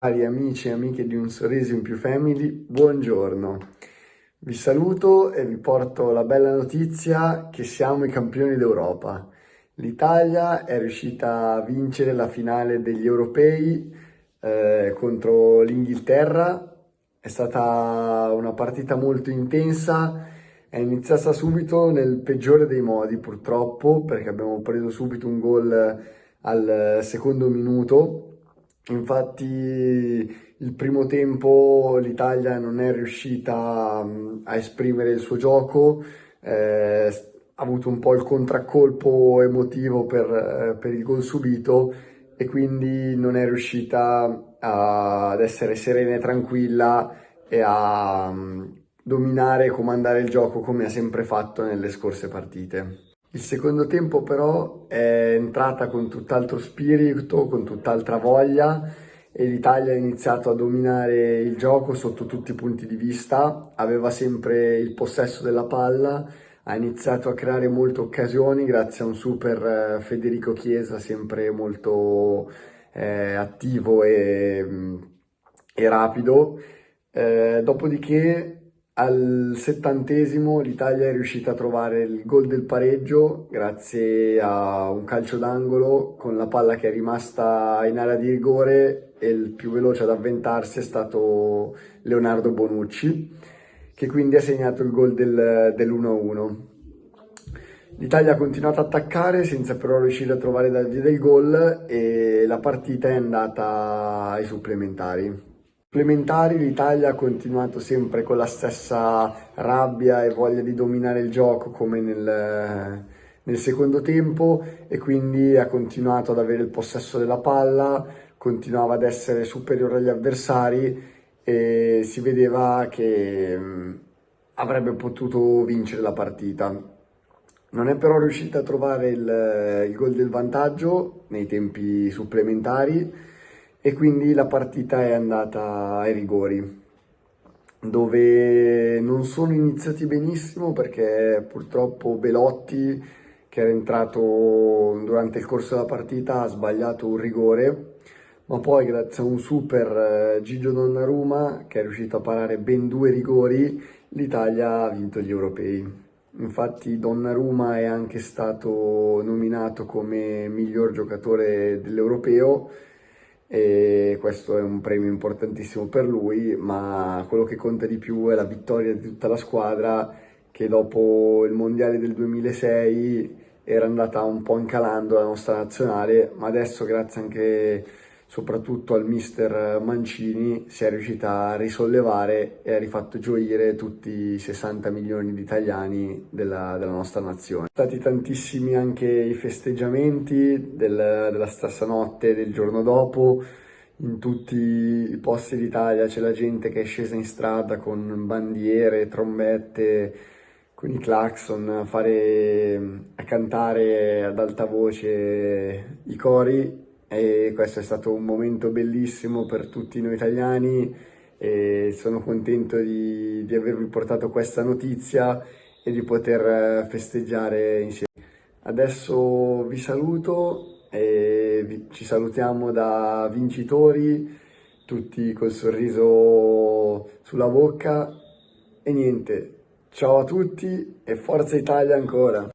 Cari amici e amiche di Un Sorriso in Più Family, buongiorno. Vi saluto e vi porto la bella notizia che siamo i campioni d'Europa. L'Italia è riuscita a vincere la finale degli europei contro l'Inghilterra. È stata una partita molto intensa, è iniziata subito nel peggiore dei modi purtroppo, perché abbiamo preso subito un gol al secondo minuto. Infatti il primo tempo l'Italia non è riuscita a esprimere il suo gioco, ha avuto un po' il contraccolpo emotivo per il gol subito e quindi non è riuscita ad essere serena e tranquilla e a dominare e comandare il gioco come ha sempre fatto nelle scorse partite. Il secondo tempo però è entrata con tutt'altro spirito, con tutt'altra voglia e l'Italia ha iniziato a dominare il gioco sotto tutti i punti di vista, aveva sempre il possesso della palla, ha iniziato a creare molte occasioni grazie a un super Federico Chiesa sempre molto attivo e rapido. Dopodiché al 70° l'Italia è riuscita a trovare il gol del pareggio grazie a un calcio d'angolo con la palla che è rimasta in area di rigore e il più veloce ad avventarsi è stato Leonardo Bonucci, che quindi ha segnato il gol dell'1-1. L'Italia ha continuato a attaccare senza però riuscire a trovare la via del gol e la partita è andata ai supplementari. Supplementari, l'Italia ha continuato sempre con la stessa rabbia e voglia di dominare il gioco come nel secondo tempo e quindi ha continuato ad avere il possesso della palla, continuava ad essere superiore agli avversari e si vedeva che avrebbe potuto vincere la partita. Non è però riuscita a trovare il gol del vantaggio nei tempi supplementari e quindi la partita è andata ai rigori, dove non sono iniziati benissimo perché purtroppo Belotti, che era entrato durante il corso della partita, ha sbagliato un rigore, ma poi grazie a un super Gigio Donnarumma, che è riuscito a parare ben due rigori, l'Italia ha vinto gli europei. Infatti Donnarumma è anche stato nominato come miglior giocatore dell'Europeo e questo è un premio importantissimo per lui, ma quello che conta di più è la vittoria di tutta la squadra che dopo il Mondiale del 2006 era andata un po' incalando la nostra nazionale, ma adesso grazie anche soprattutto al mister Mancini si è riuscita a risollevare e ha rifatto gioire tutti i 60 milioni di italiani della nostra nazione. Sono stati tantissimi anche i festeggiamenti della stessa notte, del giorno dopo, in tutti i posti d'Italia c'è la gente che è scesa in strada con bandiere, trombette, con i clacson, a cantare ad alta voce i cori e questo è stato un momento bellissimo per tutti noi italiani e sono contento di avervi portato questa notizia e di poter festeggiare insieme. Adesso vi saluto e ci salutiamo da vincitori, tutti col sorriso sulla bocca e niente, ciao a tutti e forza Italia ancora!